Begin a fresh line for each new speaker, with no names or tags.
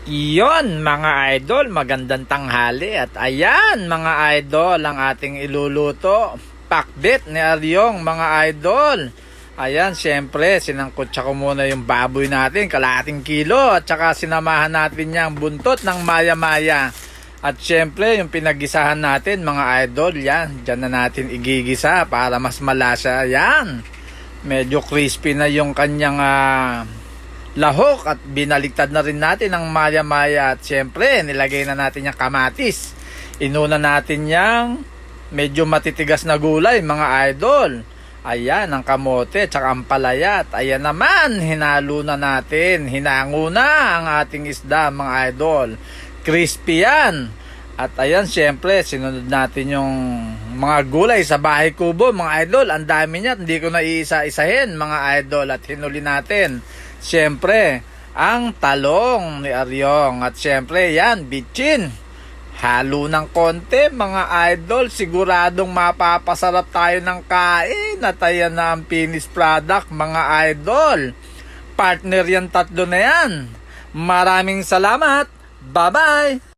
Iyon mga idol, magandang tanghali at ayan mga idol ang ating iluluto. Pakbet ni Aryong mga idol. Ayan, syempre sinangkutsa ko muna yung baboy natin, kalahating kilo, at saka sinamahan natin yung buntot ng maya-maya. At syempre yung pinagisahan natin mga idol, yan, dyan na natin igigisa para mas malasa. Yan, medyo crispy na yung kanyang lahok at binaliktad na rin natin ang maya-maya at syempre nilagay na natin yung kamatis. Inuna natin yung medyo matitigas na gulay mga idol. Ayan ang kamote at ang palaya at ayan naman hinalo na natin. Hinango na ang ating isda mga idol. Crispy yan. At ayan syempre sinunod natin yung mga gulay sa bahay kubo mga idol. Ang dami niya, hindi ko na iisa-isahin mga idol at hinuli natin. Siyempre, ang talong ni Aryong. At siyempre, yan, bitchin. Halo ng konti, mga idol. Siguradong mapapasarap tayo ng kain. At ayan na ang finished product, mga idol. Partner yan, tatlo na yan. Maraming salamat. Bye-bye!